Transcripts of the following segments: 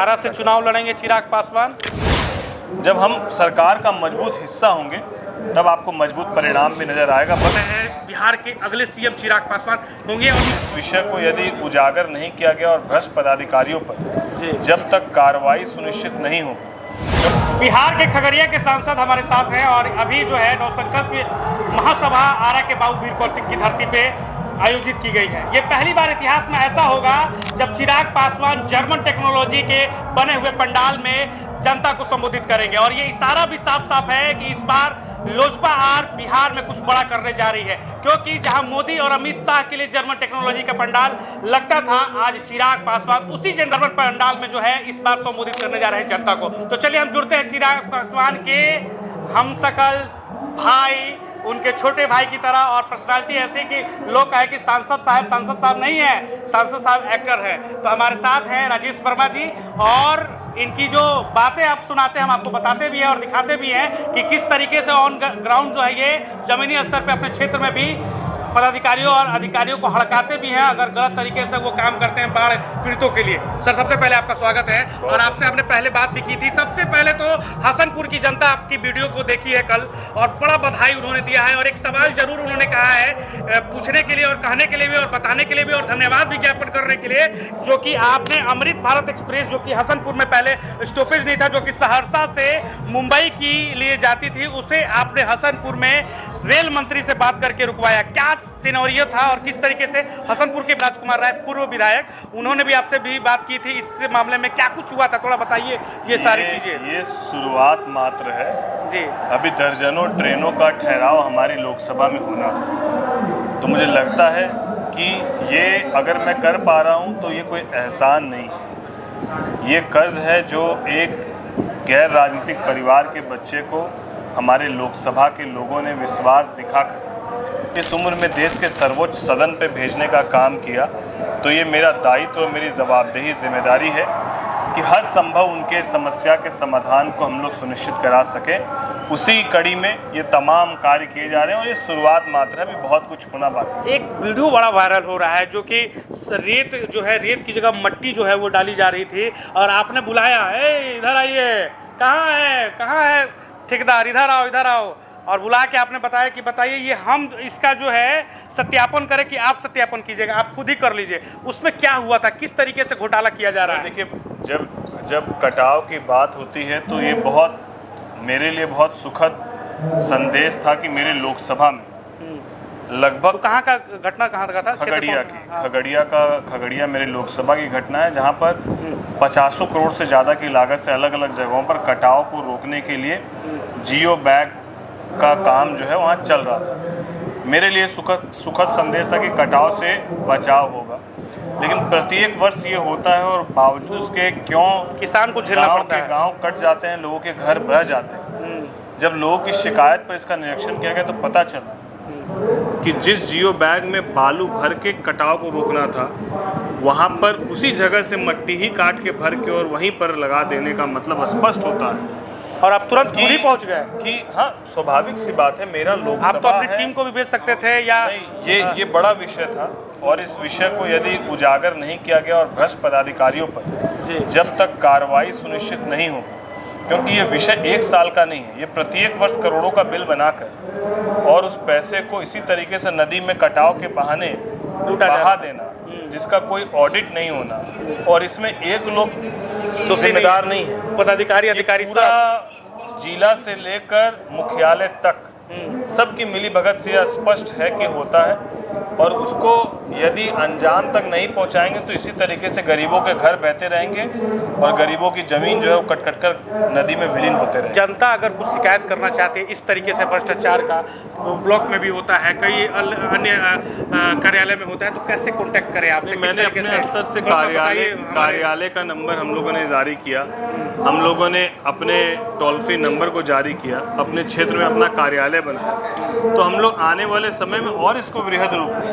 दोबारा से चुनाव लड़ेंगे चिराग पासवान। जब हम सरकार का मजबूत हिस्सा होंगे तब आपको मजबूत परिणाम भी नजर आएगा। बस बिहार के अगले सीएम चिराग पासवान होंगे। और इस विषय को यदि उजागर नहीं किया गया और भ्रष्ट पदाधिकारियों पर जब तक कार्रवाई सुनिश्चित नहीं हो। बिहार के खगड़िया के सांसद हमारे साथ हैं और अभी जो है नवसंकल्प महासभा आरा के बाबू वीर कौर सिंह की धरती पे आयोजित की गई है। ये पहली बार इतिहास में ऐसा होगा जब चिराग पासवान जर्मन टेक्नोलॉजी के बने हुए पंडाल में जनता को संबोधित करेंगे और ये इशारा भी साफ साफ है कि इस बार लोजपा आर बिहार में कुछ बड़ा करने जा रही है, क्योंकि जहां मोदी और अमित शाह के लिए जर्मन टेक्नोलॉजी का पंडाल लगता था, आज चिराग पासवान उसी जर्मन पंडाल में जो है इस बार संबोधित करने जा रहे हैं जनता को। तो चलिए हम जुड़ते हैं चिराग पासवान के हमशक्ल भाई, उनके छोटे भाई की तरह, और पर्सनालिटी ऐसी कि लोग कहे कि सांसद साहब नहीं है, सांसद साहब एक्टर है। तो हमारे साथ हैं राजेश वर्मा जी, और इनकी जो बातें आप सुनाते हैं हम आपको बताते भी हैं और दिखाते भी हैं कि किस तरीके से ऑन ग्राउंड जो है ये जमीनी स्तर पे अपने क्षेत्र में भी पदाधिकारियों और अधिकारियों को हड़काते भी हैं अगर गलत तरीके से वो काम करते हैं बाढ़ पीड़ितों के लिए। सर, सबसे पहले आपका स्वागत है और आपसे हमने पहले बात भी की थी। सबसे पहले तो हसनपुर की जनता आपकी वीडियो को देखी है कल और बड़ा बधाई उन्होंने दिया है, और एक सवाल जरूर उन्होंने कहा है पूछने के लिए और कहने के लिए भी और बताने के लिए भी और धन्यवाद भी ज्ञापन करने के लिए, जो कि आपने अमृत भारत एक्सप्रेस जो कि हसनपुर में पहले स्टॉपेज नहीं था, जो कि सहरसा से मुंबई की लिए जाती थी, उसे आपने हसनपुर में रेल मंत्री से बात करके रुकवाया। क्या सिनेरियो था और किस तरीके से हसनपुर के राजकुमार राय पूर्व विधायक, उन्होंने भी आपसे भी बात की थी, इस मामले में क्या कुछ हुआ था, थोड़ा बताइए ये सारी चीजें। ये शुरुआत मात्र है जी। अभी दर्जनों ट्रेनों का ठहराव हमारी लोकसभा में होना है, तो मुझे लगता है कि ये अगर मैं कर पा रहा हूँ तो ये कोई एहसान नहीं है, ये कर्ज है जो एक गैर राजनीतिक परिवार के बच्चे को हमारे लोकसभा के लोगों ने विश्वास दिखाकर इस उम्र में देश के सर्वोच्च सदन पे भेजने का काम किया। तो ये मेरा दायित्व और मेरी जवाबदेही जिम्मेदारी है कि हर संभव उनके समस्या के समाधान को हम लोग सुनिश्चित करा सकें। उसी कड़ी में ये तमाम कार्य किए जा रहे हैं और ये शुरुआत मात्र है, अभी बहुत कुछ होना बाकी है। एक वीडियो बड़ा वायरल हो रहा है जो कि रेत जो है, रेत की जगह मट्टी जो है वो डाली जा रही थी और आपने बुलाया, इधर आइए, कहाँ है ठेकेदार, इधर आओ, और बुला के आपने बताया कि बताइए ये हम इसका जो है सत्यापन करें कि आप सत्यापन कीजिएगा, आप खुद ही कर लीजिए। उसमें क्या हुआ था, किस तरीके से घोटाला किया जा रहा है? देखिए, जब कटाव की बात होती है तो ये बहुत मेरे लिए बहुत सुखद संदेश था कि मेरे लोकसभा में लगभग तो कहाँ का घटना कहाँ का था? खगड़िया की खगड़िया मेरे लोकसभा की घटना है, जहाँ पर 50 करोड़ से ज़्यादा की लागत से अलग अलग जगहों पर कटाव को रोकने के लिए जियो बैग का काम जो है वहाँ चल रहा था। मेरे लिए सुखद संदेश था कि कटाव से बचाव होगा, लेकिन प्रत्येक वर्ष ये होता है और बावजूद उसके क्यों किसान को झेलना पड़ता है, गाँव कट जाते हैं, लोगों के घर बह जाते हैं। जब लोगों की शिकायत पर इसका निरीक्षण किया गया तो पता चला कि जिस जियो बैग में बालू भर के कटाव को रोकना था, वहाँ पर उसी जगह से मट्टी ही काट के भर के और वहीं पर लगा देने का मतलब स्पष्ट होता है। और आप तुरंत खुद ही पहुँच गए कि हाँ, स्वाभाविक सी बात है, मेरा लोकसभा आप तो अपनी टीम को भी भेज सकते थे या नहीं, ये बड़ा विषय था और इस विषय को यदि उजागर नहीं किया गया और भ्रष्ट पदाधिकारियों पर जब तक कार्रवाई सुनिश्चित नहीं हो, क्योंकि ये विषय एक साल का नहीं है, ये प्रत्येक वर्ष करोड़ों का बिल बनाकर और उस पैसे को इसी तरीके से नदी में कटाव के बहाने बहा देना, जिसका कोई ऑडिट नहीं होना, और इसमें एक लोग तो जिम्मेदार नहीं है, पदाधिकारी अधिकारी पूरा जिला से लेकर मुख्यालय तक सबकी मिली भगत से यह स्पष्ट है कि होता है, और उसको यदि अंजाम तक नहीं पहुंचाएंगे तो इसी तरीके से गरीबों के घर बहते रहेंगे और गरीबों की जमीन जो है वो कट कट कर नदी में विलीन होते रहेंगे। जनता अगर कुछ शिकायत करना चाहती है इस तरीके से भ्रष्टाचार का, तो ब्लॉक में भी होता है, कई अन्य कार्यालय में होता है, तो कैसे कांटेक्ट करें आपसे? मैंने अपने स्तर से कार्यालय का नंबर हम लोगों ने जारी किया, हम लोगों ने अपने टोल फ्री नंबर को जारी किया, अपने क्षेत्र में अपना कार्यालय बनाया, तो हम लोग आने वाले समय में और इसको वृहद रूप देंगे।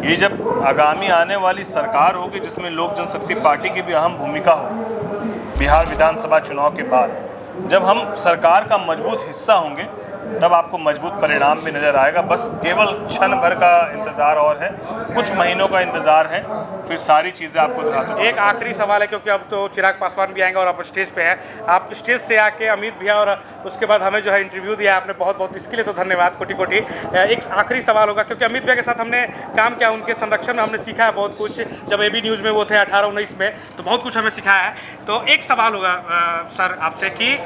ये जब आगामी आने वाली सरकार होगी जिसमें लोक जनशक्ति पार्टी की भी अहम भूमिका हो, बिहार विधानसभा चुनाव के बाद जब हम सरकार का मजबूत हिस्सा होंगे तब आपको मजबूत परिणाम भी नज़र आएगा। बस केवल क्षण भर का इंतज़ार और है, कुछ महीनों का इंतज़ार है, फिर सारी चीज़ें आपको दिखाता हूँ। एक आखिरी सवाल है, क्योंकि अब तो चिराग पासवान भी आएंगे और आप स्टेज पे हैं, आप स्टेज से आके अमित भैया और उसके बाद हमें जो है इंटरव्यू दिया आपने, बहुत बहुत इसके लिए तो धन्यवाद, कोटि कोटि। एक आखिरी सवाल होगा, क्योंकि अमित भैया के साथ हमने काम किया, उनके संरक्षण में हमने सीखा है बहुत कुछ, जब AB न्यूज़ में वो थे 18-19 में, तो बहुत कुछ हमें सिखाया है। तो एक सवाल होगा सर आपसे कि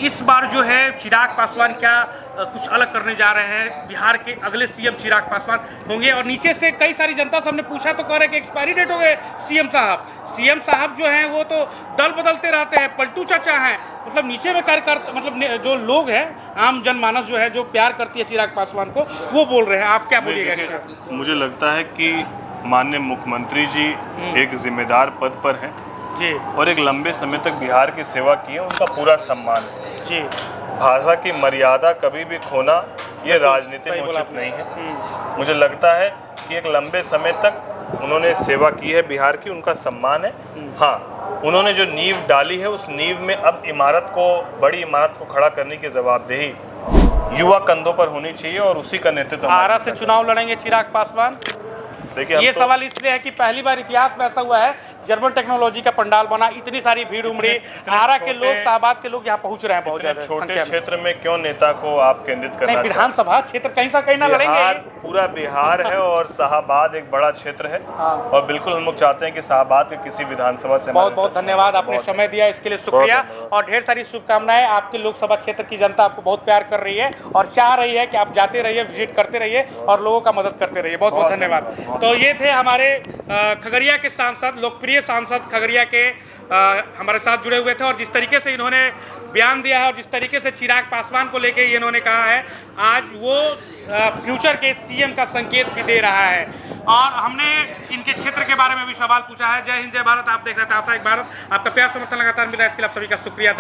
इस बार जो है चिराग पासवान क्या कुछ अलग करने जा रहे हैं, बिहार के अगले सीएम चिराग पासवान होंगे? और नीचे से कई सारी जनता से हमने पूछा तो कह रहे कि एक्सपायरी डेट हो गए सीएम साहब जो हैं वो तो दल बदलते रहते हैं, पलटू चाचा हैं, मतलब नीचे में कार्यकर्ता, मतलब जो लोग हैं, आम जनमानस जो है, जो प्यार करती है चिराग पासवान को, वो बोल रहे हैं, आप क्या बोलिएगा इस पर? मुझे लगता है कि माननीय मुख्यमंत्री जी एक जिम्मेदार पद पर हैं जी, और एक लंबे समय तक बिहार की सेवा की है, उनका पूरा सम्मान है जी। भाषा की मर्यादा कभी भी खोना ये राजनीति में उचित नहीं है। मुझे लगता है कि एक लंबे समय तक उन्होंने सेवा की है बिहार की, उनका सम्मान है। हाँ, उन्होंने जो नींव डाली है उस नींव में अब बड़ी इमारत को खड़ा करने की जवाबदेही युवा कंधों पर होनी चाहिए और उसी का नेतृत्व। आरा से चुनाव लड़ेंगे चिराग पासवान? देखिए, ये सवाल इसलिए है कि पहली बार इतिहास में ऐसा हुआ है, जर्मन टेक्नोलॉजी का पंडाल बना, इतनी सारी भीड़ उमड़ी, आरा के लोग, शाहबाद के लोग यहाँ पहुँच रहे हैं बहुत ज़्यादा छोटे क्षेत्र में क्यों नेता को आप केंद्रित करना चाहते हैं? विधानसभा क्षेत्र कहीं से कहीं ना लड़ेंगे। पूरा बिहार है और शाहबाद एक बड़ा क्षेत्र है। और बिल्कुल हम लोग चाहते हैं कि शाहबाद के किसी विधानसभा से। बहुत बहुत धन्यवाद, आपने समय दिया, इसके लिए शुक्रिया और ढेर सारी शुभकामनाएं। आपके लोकसभा क्षेत्र की जनता आपको बहुत प्यार कर रही है और चाह रही है कि आप जाते रहिए, विजिट करते रहिए और लोगों का मदद करते रहिए। बहुत बहुत धन्यवाद। तो ये थे हमारे खगड़िया के सांसद, लोकप्रिय सांसद खगड़िया के हमारे साथ जुड़े हुए थे, और जिस तरीके से इन्होंने बयान दिया है और जिस तरीके से चिराग पासवान को लेके इन्होंने कहा है, आज वो फ्यूचर के सीएम का संकेत भी दे रहा है। और हमने इनके क्षेत्र के बारे में भी सवाल पूछा है। जय हिंद, जय भारत। आप देख रहे थे आशा एक भारत, आपका प्यार समर्थन लगातार मिल रहा है, इसके लिए आप सभी का शुक्रिया।